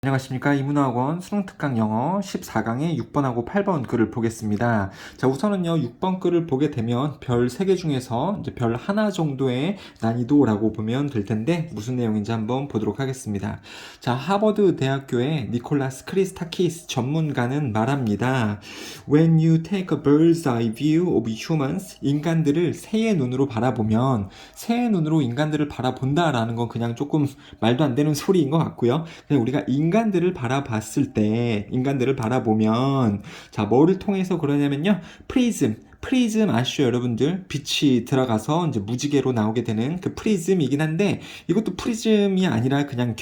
안녕하십니까. 이문화학원 수능특강 영어 14강의 6번하고 8번 글을 보겠습니다. 자, 우선은요, 6번 글을 보게 되면 별 3개 중에서 이제 별 하나 정도의 난이도라고 보면 될 텐데, 무슨 내용인지 한번 보도록 하겠습니다. 자, 하버드 대학교의 니콜라스 크리스타키스 전문가는 말합니다. When you take a bird's eye view of humans, 인간들을 새의 눈으로 바라보면, 새의 눈으로 인간들을 바라본다라는 건 그냥 조금 말도 안 되는 소리인 것 같고요. 그냥 우리가 인간들을 바라봤을 때, 인간들을 바라보면, 자, 뭐를 통해서 그러냐면요, 프리즘 아시죠, 여러분들? 빛이 들어가서 이제 무지개로 나오게 되는 그 프리즘이긴 한데, 이것도 프리즘이 아니라 그냥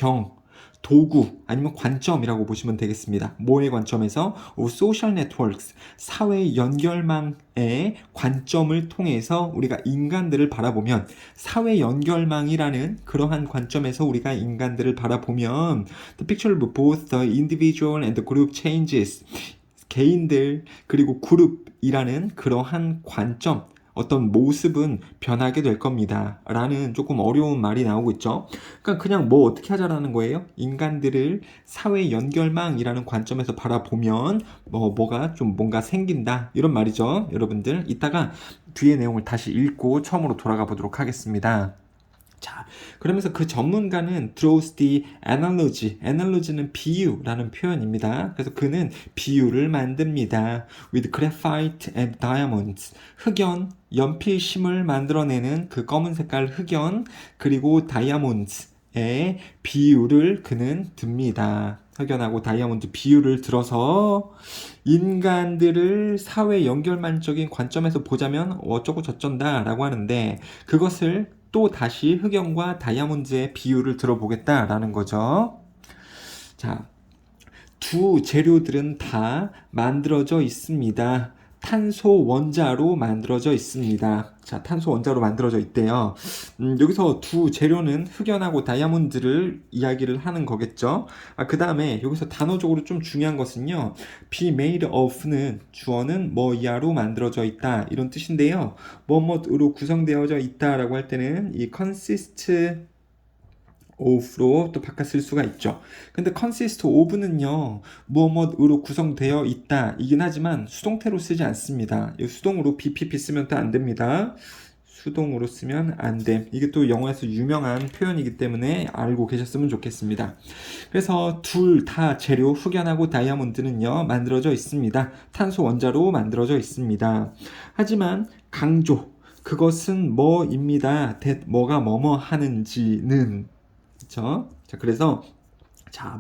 도구 아니면 관점이라고 보시면 되겠습니다. 뭐의 관점에서? 소셜 네트워크스, 사회 연결망의 관점을 통해서 우리가 인간들을 바라보면, 사회 연결망이라는 그러한 관점에서 우리가 인간들을 바라보면 the picture of both the individual and the group changes. 개인들 그리고 그룹이라는 그러한 관점, 어떤 모습은 변하게 될 겁니다. 라는 조금 어려운 말이 나오고 있죠. 그러니까 그냥 뭐 어떻게 하자라는 거예요? 인간들을 사회 연결망이라는 관점에서 바라보면 뭐가 좀 뭔가 생긴다. 이런 말이죠. 여러분들 이따가 뒤에 내용을 다시 읽고 처음으로 돌아가 보도록 하겠습니다. 자, 그러면서 그 전문가는 draws the analogy는 비유라는 표현입니다. 그래서 그는 비유를 만듭니다. with graphite and diamonds, 흑연, 연필심을 만들어내는 그 검은 색깔 흑연, 그리고 다이아몬드의 비유를 그는 듭니다. 흑연하고 다이아몬드 비유를 들어서 인간들을 사회 연결만적인 관점에서 보자면 어쩌고 저쩐다 라고 하는데, 그것을 또 다시 흑연과 다이아몬드의 비유를 들어보겠다라는 거죠. 자, 두 재료들은 다 만들어져 있습니다. 탄소 원자로 만들어져 있습니다. 자, 탄소 원자로 만들어져 있대요. 여기서 두 재료는 흑연하고 다이아몬드를 이야기를 하는 거겠죠. 그 다음에 여기서 단어적으로 좀 중요한 것은요, be made of는 주어는 뭐야로 만들어져 있다 이런 뜻인데요. 뭐뭐으로 구성되어져 있다라고 할 때는 이 consist of로 또 바꿔 쓸 수가 있죠. 근데 consist of는요, 무엇으로 구성되어 있다 이긴 하지만 수동태로 쓰지 않습니다. 이 수동으로 BPP 쓰면 또 안 됩니다. 수동으로 쓰면 안 됨. 이게 또 영어에서 유명한 표현이기 때문에 알고 계셨으면 좋겠습니다. 그래서 둘 다 재료 흑연하고 다이아몬드는요, 만들어져 있습니다. 탄소 원자로 만들어져 있습니다. 하지만 강조, 그것은 뭐입니다. 뭐가 뭐뭐 하는지는, 그쵸? 자, 그래서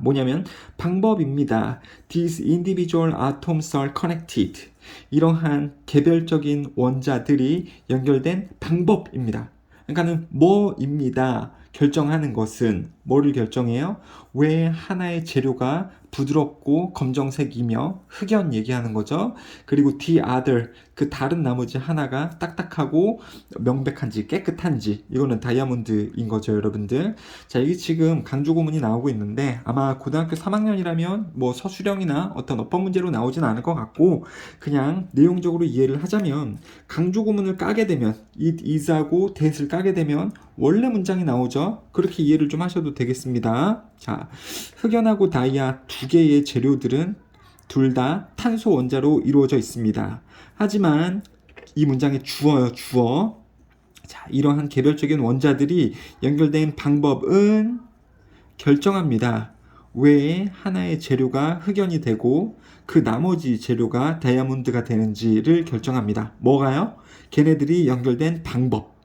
뭐냐면 방법입니다. These individual atoms are connected. 이러한 개별적인 원자들이 연결된 방법입니다. 그러니까는 뭐입니다. 결정하는 것은 뭐를 결정해요? 왜 하나의 재료가 부드럽고 검정색이며 흑연 얘기하는 거죠. 그리고 the other, 그 다른 나머지 하나가 딱딱하고 명백한지 깨끗한지, 이거는 다이아몬드인 거죠, 여러분들. 자, 이게 지금 강조 구문이 나오고 있는데 아마 고등학교 3학년이라면 뭐 서술형이나 어떤 어법 문제로 나오진 않을 것 같고, 그냥 내용적으로 이해를 하자면 강조 구문을 까게 되면 it is하고 that을 까게 되면 원래 문장이 나오죠. 그렇게 이해를 좀 하셔도 되겠습니다. 자, 흑연하고 다이아 두 개의 재료들은 둘 다 탄소 원자로 이루어져 있습니다. 하지만 이 문장의 주어요, 주어. 자, 이러한 개별적인 원자들이 연결된 방법은 결정합니다. 왜 하나의 재료가 흑연이 되고 그 나머지 재료가 다이아몬드가 되는지를 결정합니다. 뭐가요? 걔네들이 연결된 방법.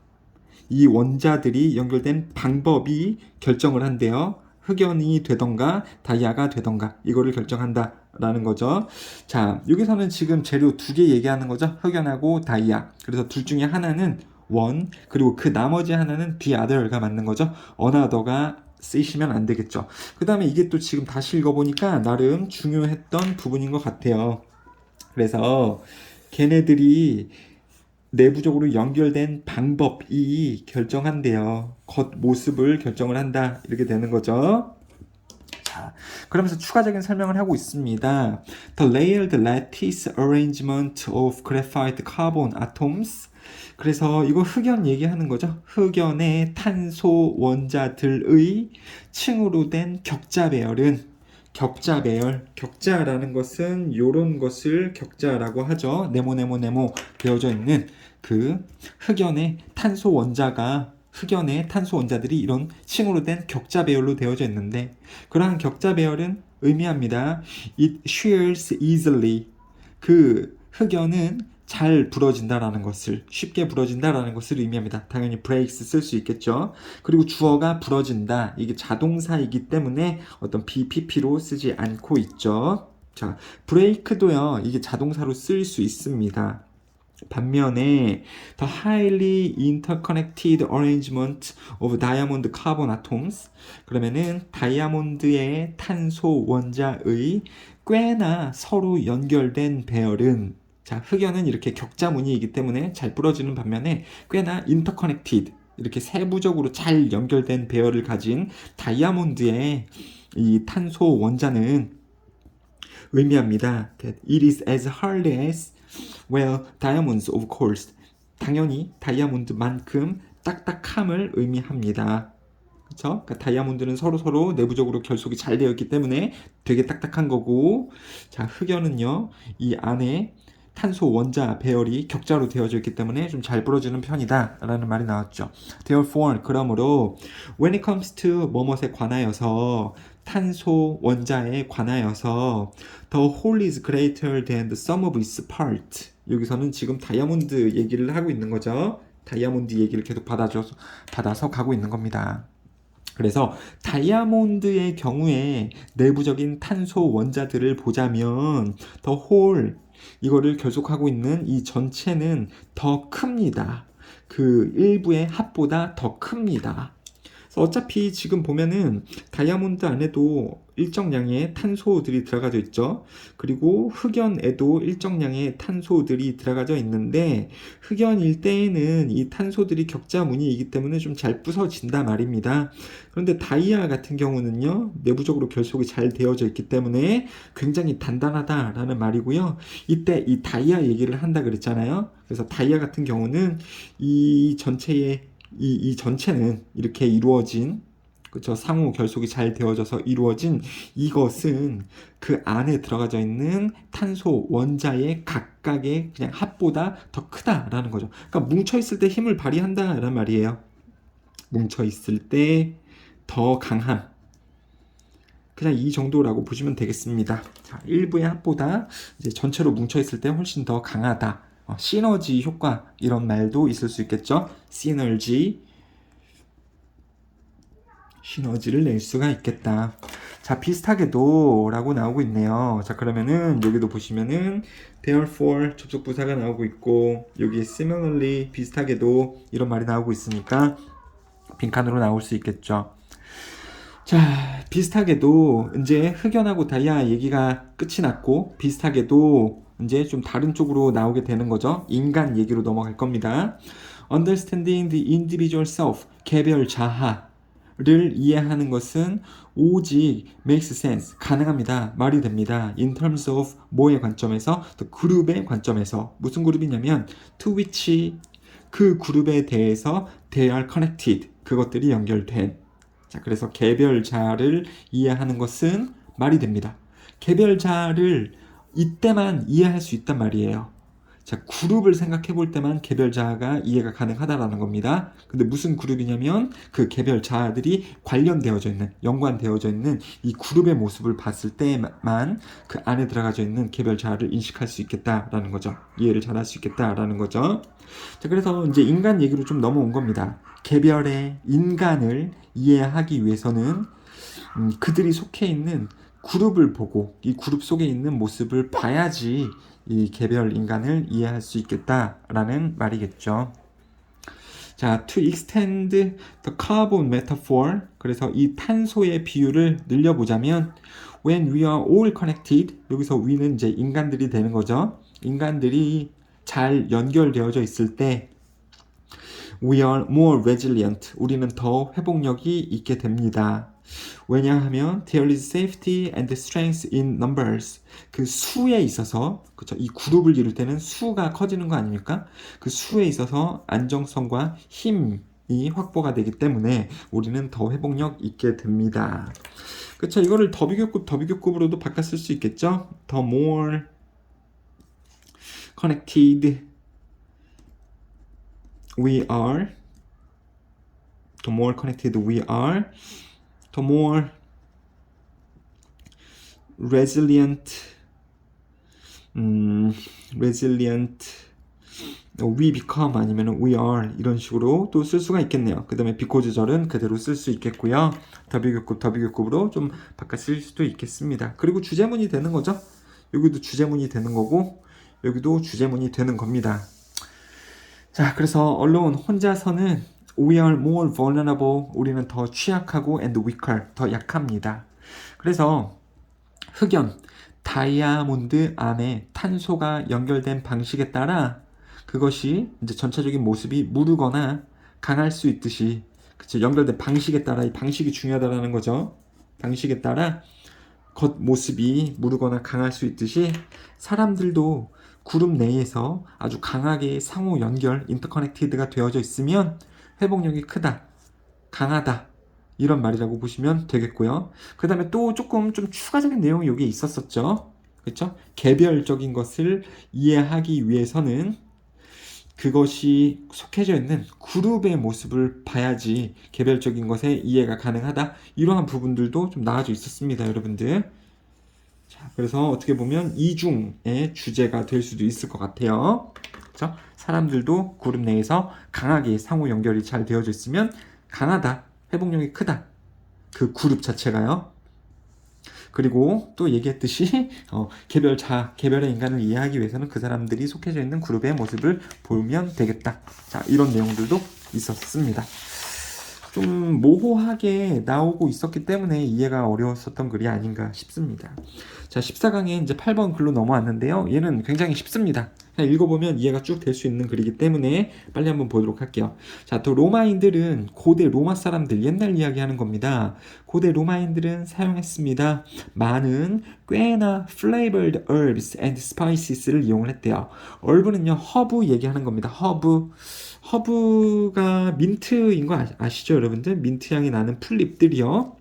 이 원자들이 연결된 방법이 결정을 한대요. 흑연이 되던가 다이아가 되던가 이거를 결정한다라는 거죠. 자, 여기서는 지금 재료 두 개 얘기하는 거죠. 흑연하고 다이아. 그래서 둘 중에 하나는 원, 그리고 그 나머지 하나는 the other가 맞는 거죠. another가 쓰시면 안 되겠죠. 그 다음에 이게 또 지금 다시 읽어보니까 나름 중요했던 부분인 것 같아요. 그래서 걔네들이 내부적으로 연결된 방법이 결정한대요. 겉모습을 결정을 한다. 이렇게 되는 거죠. 자, 그러면서 추가적인 설명을 하고 있습니다. The layered lattice arrangement of graphite carbon atoms. 그래서 이거 흑연 얘기하는 거죠. 흑연의 탄소 원자들의 층으로 된 격자 배열은 격자 배열. 격자라는 것은 요런 것을 격자라고 하죠. 네모 되어져 있는 그 흑연의 탄소 원자들이 이런 층으로 된 격자 배열로 되어져 있는데, 그러한 격자 배열은 의미합니다. It shears easily. 그 흑연은 잘 부러진다라는 것을, 쉽게 부러진다라는 것을 의미합니다. 당연히 breaks 쓸 수 있겠죠. 그리고 주어가 부러진다. 이게 자동사이기 때문에 어떤 BPP로 쓰지 않고 있죠. 자, break도요, 이게 자동사로 쓸 수 있습니다. 반면에 the highly interconnected arrangement of diamond carbon atoms, 그러면은 다이아몬드의 탄소 원자의 꽤나 서로 연결된 배열은, 자, 흑연은 이렇게 격자 무늬이기 때문에 잘 부러지는 반면에 꽤나 interconnected, 이렇게 세부적으로 잘 연결된 배열을 가진 다이아몬드의 이 탄소 원자는 의미합니다. That it is as hard as, well, diamonds of course. 당연히 다이아몬드만큼 딱딱함을 의미합니다. 그렇죠? 그러니까 다이아몬드는 서로 내부적으로 결속이 잘 되어 있기 때문에 되게 딱딱한 거고, 자, 흑연은요, 이 안에 탄소 원자 배열이 격자로 되어져 있기 때문에 좀 잘 부러지는 편이다 라는 말이 나왔죠. Therefore, 그러므로 when it comes to 뭐뭇에 관하여서, 탄소 원자에 관하여서 the whole is greater than the sum of its part. 여기서는 지금 다이아몬드 얘기를 하고 있는 거죠. 다이아몬드 얘기를 계속 받아서 가고 있는 겁니다. 그래서 다이아몬드의 경우에 내부적인 탄소 원자들을 보자면 the whole, 이거를 결속하고 있는 이 전체는 더 큽니다. 그 일부의 합보다 더 큽니다. 어차피 지금 보면은 다이아몬드 안에도 일정량의 탄소들이 들어가져 있죠. 그리고 흑연에도 일정량의 탄소들이 들어가져 있는데, 흑연일 때에는 이 탄소들이 격자 무늬이기 때문에 좀 잘 부서진다 말입니다. 그런데 다이아 같은 경우는요, 내부적으로 결속이 잘 되어져 있기 때문에 굉장히 단단하다라는 말이고요. 이때 이 다이아 얘기를 한다 그랬잖아요. 그래서 다이아 같은 경우는 이 전체는 이렇게 이루어진, 그쵸, 상호 결속이 잘 되어져서 이루어진 이것은 그 안에 들어가져 있는 탄소 원자의 각각의 그냥 합보다 더 크다라는 거죠. 그러니까 뭉쳐있을 때 힘을 발휘한다라는 말이에요. 뭉쳐있을 때 더 강함. 그냥 이 정도라고 보시면 되겠습니다. 자, 일부의 합보다 이제 전체로 뭉쳐있을 때 훨씬 더 강하다. 시너지 효과, 이런 말도 있을 수 있겠죠. 시너지를 낼 수가 있겠다. 자, 비슷하게도 라고 나오고 있네요. 자, 그러면은 여기도 보시면은 therefore 접속부사가 나오고 있고, 여기 similarly 비슷하게도 이런 말이 나오고 있으니까 빈칸으로 나올 수 있겠죠. 자, 비슷하게도 이제 흑연하고 다이아 얘기가 끝이 났고, 비슷하게도 이제 좀 다른 쪽으로 나오게 되는 거죠. 인간 얘기로 넘어갈 겁니다. Understanding the individual self, 개별 자아를 이해하는 것은 오직 makes sense, 가능합니다. 말이 됩니다. In terms of 뭐의 관점에서? The 그룹의 관점에서. 무슨 그룹이냐면 to which, 그 그룹에 대해서 they are connected, 그것들이 연결된. 자, 그래서 개별자를 이해하는 것은 말이 됩니다. 개별자를 이때만 이해할 수 있단 말이에요. 자, 그룹을 생각해 볼 때만 개별자가 이해가 가능하다라는 겁니다. 근데 무슨 그룹이냐면 그 개별자들이 관련되어져 있는, 연관되어져 있는 이 그룹의 모습을 봤을 때만 그 안에 들어가져 있는 개별자를 인식할 수 있겠다라는 거죠. 이해를 잘할 수 있겠다라는 거죠. 자, 그래서 이제 인간 얘기로 좀 넘어온 겁니다. 개별의 인간을 이해하기 위해서는 그들이 속해 있는 그룹을 보고 이 그룹 속에 있는 모습을 봐야지 이 개별 인간을 이해할 수 있겠다라는 말이겠죠. 자, to extend the carbon metaphor, 그래서 이 탄소의 비율을 늘려보자면 when we are all connected, 여기서 we는 이제 인간들이 되는 거죠. 인간들이 잘 연결되어져 있을 때 we are more resilient, 우리는 더 회복력이 있게 됩니다. 왜냐하면 there is safety and strength in numbers, 그 수에 있어서, 그쵸, 이 그룹을 이룰 때는 수가 커지는 거 아닙니까? 그 수에 있어서 안정성과 힘, 이 확보가 되기 때문에 우리는 더 회복력 있게 됩니다. 그쵸? 이거를 더 비교급으로도 바꿔 쓸 수 있겠죠? The more connected we are, the more connected we are, the more resilient we become 아니면 we are 이런 식으로 또 쓸 수가 있겠네요. 그 다음에 because절은 그대로 쓸 수 있겠고요. 더 비교급으로 좀 바꿔 쓸 수도 있겠습니다. 그리고 주제문이 되는 거죠. 여기도 주제문이 되는 거고 여기도 주제문이 되는 겁니다. 자, 그래서 alone 혼자서는 we are more vulnerable 우리는 더 취약하고 and weaker 더 약합니다. 그래서 흑연 다이아몬드 암에 탄소가 연결된 방식에 따라 그것이 이제 전체적인 모습이 무르거나 강할 수 있듯이 그쵸? 연결된 방식에 따라 이 방식이 중요하다라는 거죠. 방식에 따라 겉모습이 무르거나 강할 수 있듯이 사람들도 그룹 내에서 아주 강하게 상호 연결 인터커넥티드가 되어져 있으면 회복력이 크다, 강하다 이런 말이라고 보시면 되겠고요. 그 다음에 또 조금 좀 추가적인 내용이 여기에 있었었죠. 그렇죠? 개별적인 것을 이해하기 위해서는 그것이 속해져 있는 그룹의 모습을 봐야지 개별적인 것에 이해가 가능하다. 이러한 부분들도 좀 나와져 있었습니다, 여러분들. 자, 그래서 어떻게 보면 이중의 주제가 될 수도 있을 것 같아요. 그렇죠? 사람들도 그룹 내에서 강하게 상호 연결이 잘 되어져 있으면 강하다, 회복력이 크다. 그 그룹 자체가요. 그리고 또 얘기했듯이 개별의 인간을 이해하기 위해서는 그 사람들이 속해져 있는 그룹의 모습을 보면 되겠다. 자, 이런 내용들도 있었습니다. 좀 모호하게 나오고 있었기 때문에 이해가 어려웠었던 글이 아닌가 싶습니다. 자, 14강에 이제 8번 글로 넘어왔는데요. 얘는 굉장히 쉽습니다. 그냥 읽어보면 이해가 쭉 될 수 있는 글이기 때문에 빨리 한번 보도록 할게요. 자, 또 로마인들은 고대 로마 사람들 옛날 이야기하는 겁니다. 고대 로마인들은 사용했습니다. 많은 꽤나 flavored herbs and spices를 이용을 했대요. herb는요 허브 얘기하는 겁니다. 허브가 민트인 거 아시죠, 여러분들? 민트 향이 나는 풀잎들이요.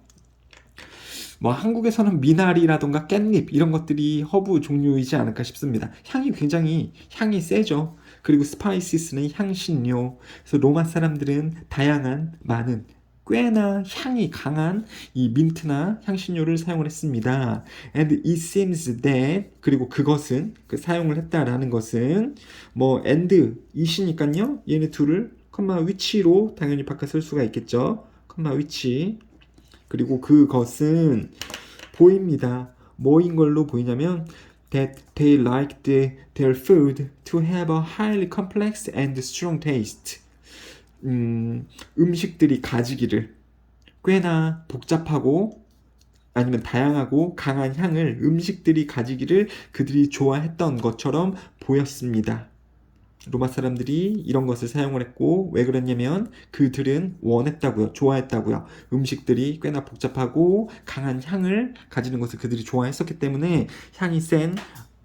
뭐 한국에서는 미나리라던가 깻잎 이런 것들이 허브 종류이지 않을까 싶습니다. 향이 세죠. 그리고 스파이시스는 향신료. 그래서 로마 사람들은 다양한 많은 꽤나 향이 강한 이 민트나 향신료를 사용을 했습니다. And it seems that 그리고 그것은 사용을 했다라는 것은 뭐 and 이시니까요. 얘네 둘을 which로 당연히 바꿔 쓸 수가 있겠죠. which 그리고 그것은 보입니다. 뭐인 걸로 보이냐면 that they liked their food to have a highly complex and strong taste. 음식들이 가지기를 꽤나 복잡하고 아니면 다양하고 강한 향을 음식들이 가지기를 그들이 좋아했던 것처럼 보였습니다. 로마 사람들이 이런 것을 사용을 했고 왜 그랬냐면 그들은 원했다고요. 좋아했다고요. 음식들이 꽤나 복잡하고 강한 향을 가지는 것을 그들이 좋아했었기 때문에 향이 센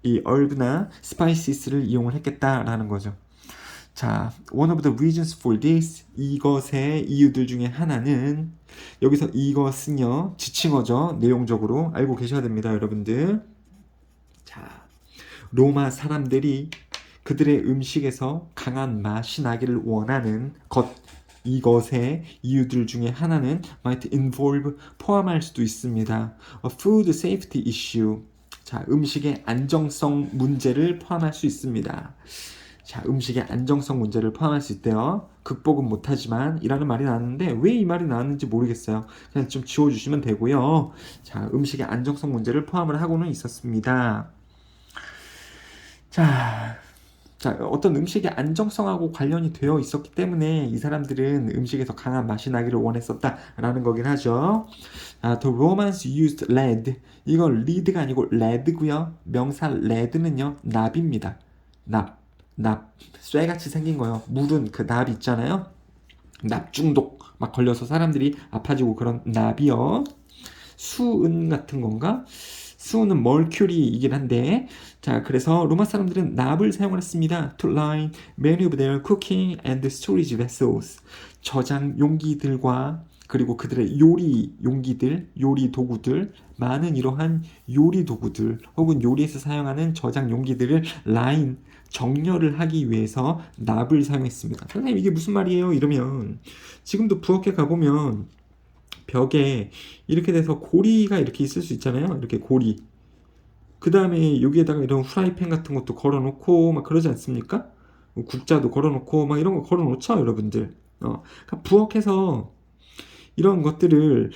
이 얼브나 스파이시스를 이용을 했겠다라는 거죠. 자, one of the reasons for this 이것의 이유들 중에 하나는 여기서 이것은요 지칭어죠. 내용적으로 알고 계셔야 됩니다, 여러분들. 자, 로마 사람들이 그들의 음식에서 강한 맛이 나기를 원하는 이것의 이유들 중에 하나는 might involve 포함할 수도 있습니다. A food safety issue. 자, 음식의 안정성 문제를 포함할 수 있습니다. 자, 음식의 안정성 문제를 포함할 수 있대요. 극복은 못하지만 이라는 말이 나왔는데 왜 이 말이 나왔는지 모르겠어요. 그냥 좀 지워주시면 되고요. 자, 음식의 안정성 문제를 포함을 하고는 있었습니다. 자, 어떤 음식의 안정성하고 관련이 되어 있었기 때문에 이 사람들은 음식에서 강한 맛이 나기를 원했었다라는 거긴 하죠. The Romans used lead. 이건 lead가 아니고 lead고요. 명사 lead는요, 납입니다. 납. 쇠같이 생긴 거요. 물은 그 납 있잖아요. 납 중독 막 걸려서 사람들이 아파지고 그런 납이요. 수은 같은 건가? 수는 mercury이긴 한데, 자, 그래서 로마 사람들은 납을 사용을 했습니다. To line many of their cooking and storage vessels. 저장 용기들과 그리고 그들의 요리 용기들, 요리 도구들, 많은 이러한 요리 도구들 혹은 요리에서 사용하는 저장 용기들을 라인, 정렬을 하기 위해서 납을 사용했습니다. 선생님 이게 무슨 말이에요? 이러면 지금도 부엌에 가보면 벽에 이렇게 돼서 고리가 이렇게 있을 수 있잖아요. 이렇게 고리. 그 다음에 여기에다가 이런 후라이팬 같은 것도 걸어놓고 막 그러지 않습니까? 국자도 걸어놓고 막 이런 거 걸어놓죠, 여러분들. 그러니까 부엌에서 이런 것들을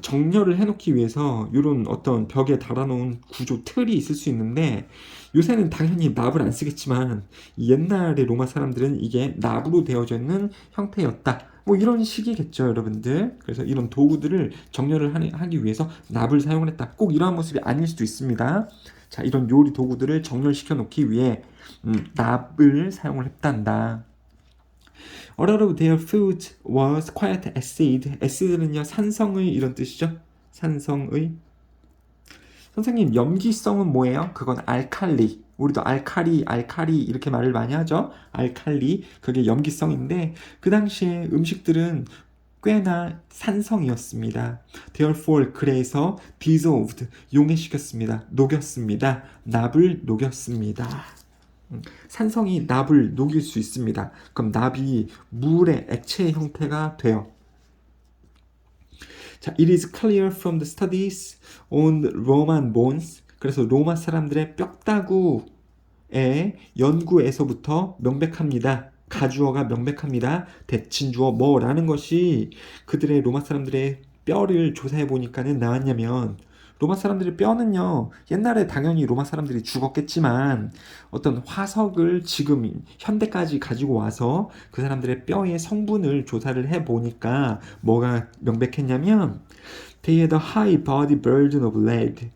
정렬을 해놓기 위해서 이런 어떤 벽에 달아놓은 구조 틀이 있을 수 있는데 요새는 당연히 납을 안 쓰겠지만 옛날에 로마 사람들은 이게 납으로 되어져 있는 형태였다. 뭐 이런 식이겠죠, 여러분들. 그래서 이런 도구들을 정렬을 하기 위해서 납을 사용을 했다. 꼭 이러한 모습이 아닐 수도 있습니다. 자, 이런 요리 도구들을 정렬시켜 놓기 위해 납을 사용을 했단다. A lot of their food was quite acid. acid는요 산성의 이런 뜻이죠. 산성의. 선생님 염기성은 뭐예요? 그건 알칼리. 우리도 알카리 이렇게 말을 많이 하죠. 알칼리 그게 염기성인데 그 당시에 음식들은 꽤나 산성이었습니다. Therefore 그래서 dissolved 용해시켰습니다. 녹였습니다. 납을 녹였습니다. 산성이 납을 녹일 수 있습니다. 그럼 납이 물의 액체의 형태가 돼요. 자, it is clear from the studies on Roman bones. 그래서 로마 사람들의 뼈다구의 연구에서부터 명백합니다. 가주어가 명백합니다. 대칭주어 뭐라는 것이 그들의 로마 사람들의 뼈를 조사해 보니까는 나왔냐면 로마 사람들의 뼈는요 옛날에 당연히 로마 사람들이 죽었겠지만 어떤 화석을 지금 현대까지 가지고 와서 그 사람들의 뼈의 성분을 조사를 해 보니까 뭐가 명백했냐면 they had a high body burden of lead.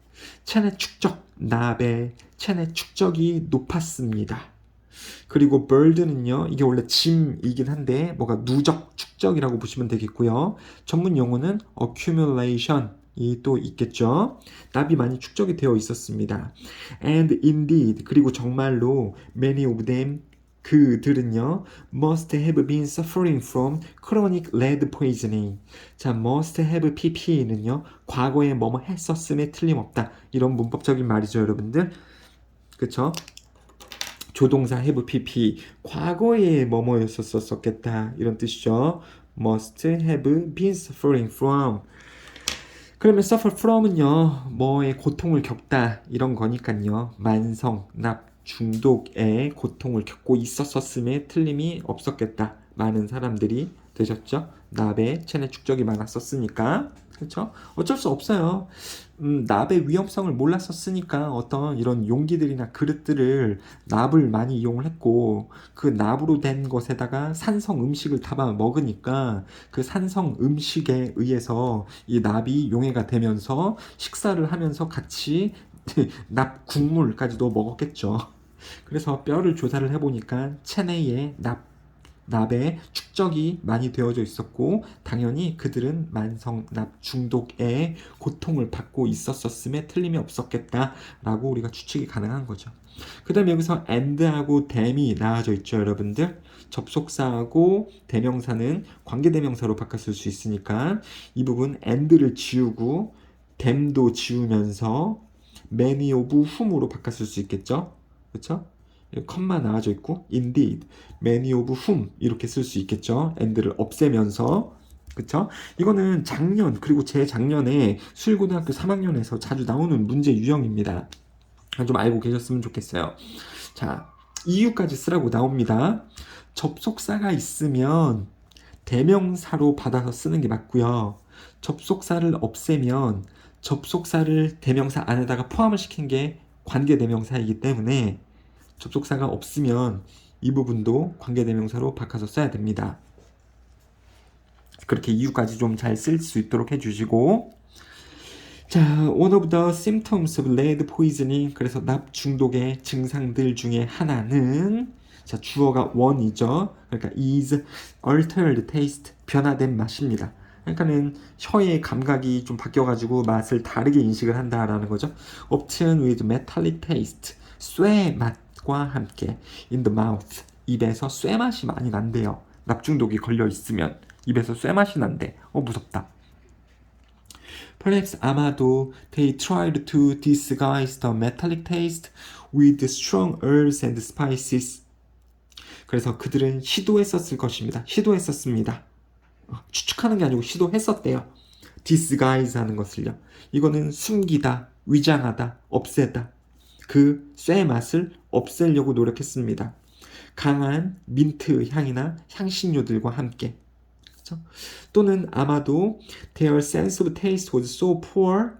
체내 축적, 납의 체내 축적이 높았습니다. 그리고 burden은요 이게 원래 짐이긴 한데 뭐가 누적, 축적이라고 보시면 되겠고요. 전문 용어는 accumulation 이 또 있겠죠. 납이 많이 축적이 되어 있었습니다. And indeed 그리고 정말로 many of them 그들은요 must have been suffering from chronic lead poisoning. 자, must have pp는요 과거에 뭐뭐 했었음에 틀림없다. 이런 문법적인 말이죠, 여러분들. 그쵸? 조동사 have pp 과거에 뭐뭐였었겠다 이런 뜻이죠. must have been suffering from. 그러면 suffer from은요 뭐의 고통을 겪다 이런 거니까요 만성, 납, 중독의 고통을 겪고 있었음에 틀림이 없었겠다. 많은 사람들이 되셨죠. 납의 체내 축적이 많았었으니까. 그렇죠? 어쩔 수 없어요. 납의 위험성을 몰랐었으니까 어떤 이런 용기들이나 그릇들을 납을 많이 이용을 했고 그 납으로 된 것에다가 산성 음식을 담아 먹으니까 그 산성 음식에 의해서 이 납이 용해가 되면서 식사를 하면서 같이 납 국물까지도 먹었겠죠. 그래서 뼈를 조사를 해보니까 체내에 납의 축적이 많이 되어져 있었고 당연히 그들은 만성 납 중독의 고통을 받고 있었음에 틀림이 없었겠다라고 우리가 추측이 가능한 거죠. 그 다음에 여기서 and하고 tham이 나와져 있죠, 여러분들. 접속사하고 대명사는 관계대명사로 바꿨을 수 있으니까 이 부분 and를 지우고 tham도 지우면서 many of whom으로 바꿨을 수 있겠죠. 그렇죠? 컴마 나와져 있고 indeed, many of whom 이렇게 쓸 수 있겠죠. and를 없애면서. 그쵸? 이거는 작년 그리고 재작년에 수일고등학교 3학년에서 자주 나오는 문제 유형입니다. 좀 알고 계셨으면 좋겠어요. 자, 이유까지 쓰라고 나옵니다. 접속사가 있으면 대명사로 받아서 쓰는 게 맞고요. 접속사를 없애면 접속사를 대명사 안에다가 포함을 시킨 게 관계대명사이기 때문에 접속사가 없으면 이 부분도 관계대명사로 바꿔서 써야 됩니다. 그렇게 이유까지 좀 잘 쓸 수 있도록 해주시고, 자, one of the symptoms of lead poisoning. 그래서 납 중독의 증상들 중에 하나는 자, 주어가 one이죠. 그러니까 is altered taste, 변화된 맛입니다. 그러니까는 혀의 감각이 좀 바뀌어가지고 맛을 다르게 인식을 한다라는 거죠. Obtain with metallic taste, 쇠 맛과 함께 in the mouth, 입에서 쇠 맛이 많이 난대요. 납중독이 걸려 있으면 입에서 쇠 맛이 난대. 무섭다. Perhaps 아마도 they tried to disguise the metallic taste with strong herbs and spices. 그래서 그들은 시도했었을 것입니다. 시도했었습니다. 추측하는 게 아니고 시도했었대요. disguise 하는 것을요. 이거는 숨기다, 위장하다, 없애다. 그 쇠 맛을 없애려고 노력했습니다. 강한 민트 향이나 향신료들과 함께. 그렇죠? 또는 아마도 their sense of taste was so poor.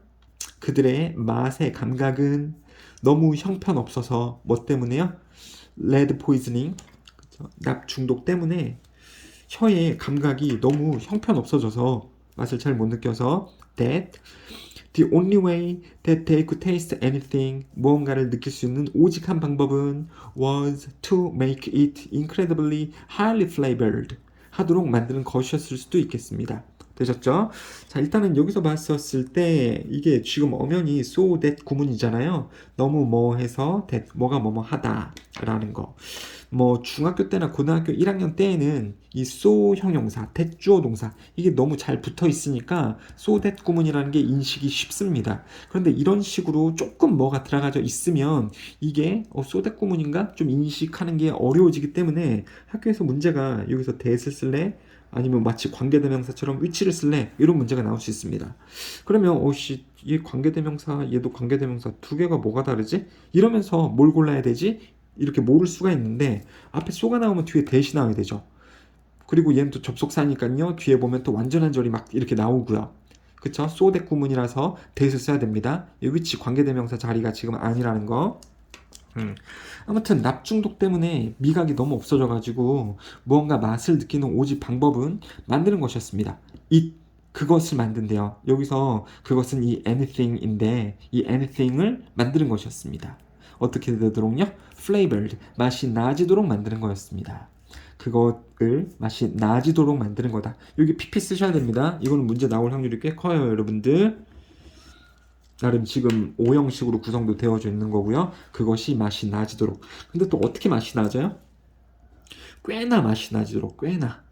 그들의 맛의 감각은 너무 형편없어서 뭐 때문에요? lead poisoning, 그렇죠? 납 중독 때문에 혀의 감각이 너무 형편없어져서 맛을 잘 못 느껴서 that the only way that they could taste anything, 무언가를 느낄 수 있는 오직 한 방법은 was to make it incredibly highly flavored, 하도록 만드는 것이었을 수도 있겠습니다. 되셨죠? 자, 일단은 여기서 봤었을 때 이게 지금 엄연히 so that 구문이잖아요. 너무 뭐 해서 that, 뭐가 뭐뭐 하다 라는 거. 뭐 중학교 때나 고등학교 1학년 때에는 이 so 형용사, that 주어 동사 이게 너무 잘 붙어 있으니까 so that 구문이라는 게 인식이 쉽습니다. 그런데 이런 식으로 조금 뭐가 들어가져 있으면 이게 so that 구문인가? 좀 인식하는 게 어려워지기 때문에 학교에서 문제가 여기서 that을 쓸래? 아니면 마치 관계대명사처럼 위치를 쓸래? 이런 문제가 나올 수 있습니다. 그러면 얘 관계대명사, 얘도 관계대명사 두 개가 뭐가 다르지? 이러면서 뭘 골라야 되지? 이렇게 모를 수가 있는데 앞에 쏘가 나오면 뒤에 대시 나와야 되죠. 그리고 얘는 또 접속사니까요. 뒤에 보면 또 완전한 절이 막 이렇게 나오고요. 그쵸? 소댓 구문이라서 대시 써야 됩니다. 이 위치 관계대명사 자리가 지금 아니라는 거. 아무튼 납중독 때문에 미각이 너무 없어져가지고 무언가 맛을 느끼는 오직 방법은 만드는 것이었습니다. 그것을 만든대요. 여기서 그것은 이 anything인데 이 anything을 만드는 것이었습니다. 어떻게 되도록요? flavored, 맛이 나아지도록 만드는 거였습니다. 그것을 맛이 나아지도록 만드는 거다. 여기 pp 쓰셔야 됩니다. 이거는 문제 나올 확률이 꽤 커요, 여러분들. 나름 지금 O형식으로 구성도 되어져 있는 거고요. 그것이 맛이 나아지도록. 근데 또 어떻게 맛이 나아져요? 꽤나 맛이 나아지도록, 꽤나.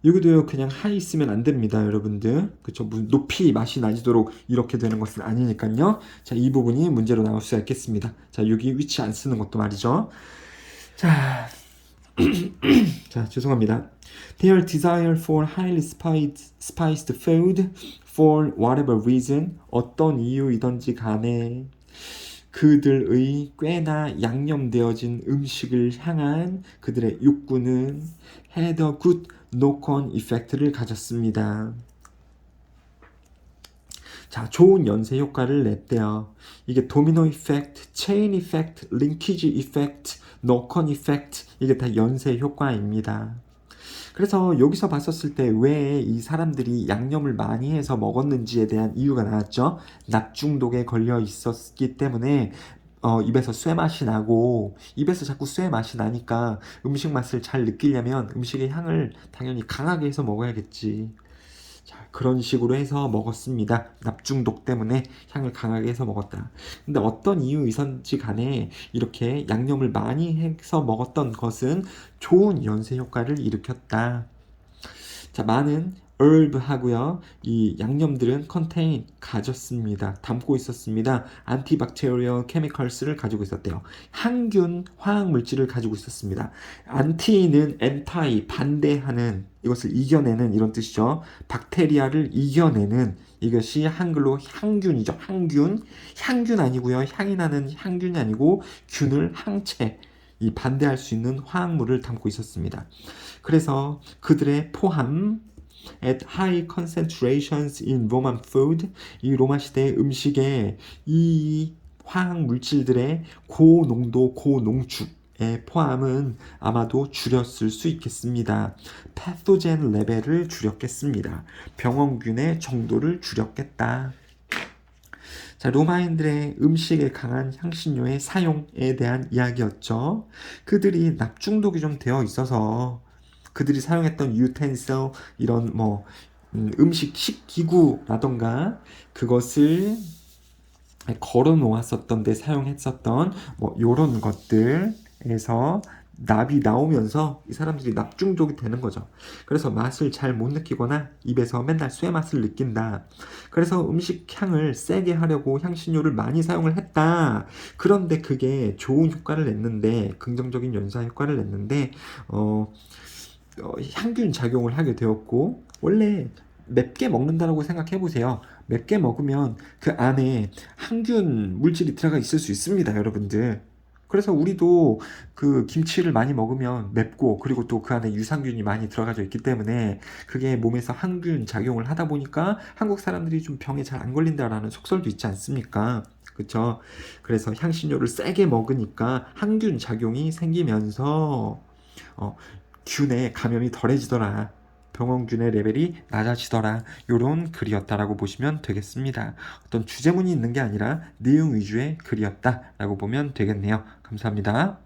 여기도요, 그냥 하이 있으면 안 됩니다, 여러분들. 그쵸? 높이 맛이 나지도록 이렇게 되는 것은 아니니까요. 자, 이 부분이 문제로 나올 수가 있겠습니다. 자, 여기 위치 안 쓰는 것도 말이죠. 자, 자, 죄송합니다. Their desire for highly spiced food, for whatever reason, 어떤 이유이든지 간에 그들의 꽤나 양념되어진 음식을 향한 그들의 욕구는 had a good knock-on effect를 가졌습니다. 자, 좋은 연쇄 효과를 냈대요. 이게 도미노 이펙트, 체인 이펙트, 링키지 이펙트, knock-on 이펙트, 이게 다 연쇄 효과입니다. 그래서 여기서 봤었을 때 왜 이 사람들이 양념을 많이 해서 먹었는지에 대한 이유가 나왔죠. 납중독에 걸려 있었기 때문에 입에서 쇠 맛이 나고 입에서 자꾸 쇠 맛이 나니까 음식 맛을 잘 느끼려면 음식의 향을 당연히 강하게 해서 먹어야겠지. 자, 그런 식으로 해서 먹었습니다. 납중독 때문에 향을 강하게 해서 먹었다. 근데 어떤 이유이선지 간에 이렇게 양념을 많이 해서 먹었던 것은 좋은 연쇄 효과를 일으켰다. 자, 많은 herb 하고요. 이 양념들은 contain, 가졌습니다. 담고 있었습니다. antibacterial chemicals를 가지고 있었대요. 항균 화학 물질을 가지고 있었습니다. anti는 anti, 반대하는, 이것을 이겨내는 이런 뜻이죠. 박테리아를 이겨내는, 이것이 한글로 항균이죠. 향균 아니고요. 향이 나는 향균이 아니고 균을 항체, 이 반대할 수 있는 화학물을 담고 있었습니다. 그래서 그들의 포함 at high concentrations in Roman food, 이 로마 시대의 음식에 이 화학 물질들의 고농도 고농축의 포함은 아마도 줄였을 수 있겠습니다. 패토젠 레벨을 줄였겠습니다. 병원균의 정도를 줄였겠다. 자, 로마인들의 음식에 강한 향신료의 사용에 대한 이야기였죠. 그들이 납중독이 좀 되어 있어서 그들이 사용했던 유텐sil, 이런 음식 식기구라던가 그것을 걸어 놓았었던 데 사용했었던 뭐 요런 것들에서 납이 나오면서 이 사람들이 납중독이 되는 거죠. 그래서 맛을 잘 못 느끼거나 입에서 맨날 쇠 맛을 느낀다. 그래서 음식 향을 세게 하려고 향신료를 많이 사용을 했다. 그런데 그게 좋은 효과를 냈는데, 긍정적인 연사 효과를 냈는데 향균 작용을 하게 되었고, 원래 맵게 먹는다라고 생각해 보세요. 맵게 먹으면 그 안에 항균 물질이 들어가 있을 수 있습니다, 여러분들. 그래서 우리도 그 김치를 많이 먹으면 맵고, 그리고 또 그 안에 유산균이 많이 들어가져 있기 때문에 그게 몸에서 항균 작용을 하다 보니까 한국 사람들이 좀 병에 잘 안 걸린다라는 속설도 있지 않습니까? 그쵸? 그래서 향신료를 세게 먹으니까 항균 작용이 생기면서 어, 균에 감염이 덜해지더라. 병원균의 레벨이 낮아지더라. 요런 글이었다라고 보시면 되겠습니다. 어떤 주제문이 있는 게 아니라 내용 위주의 글이었다라고 보면 되겠네요. 감사합니다.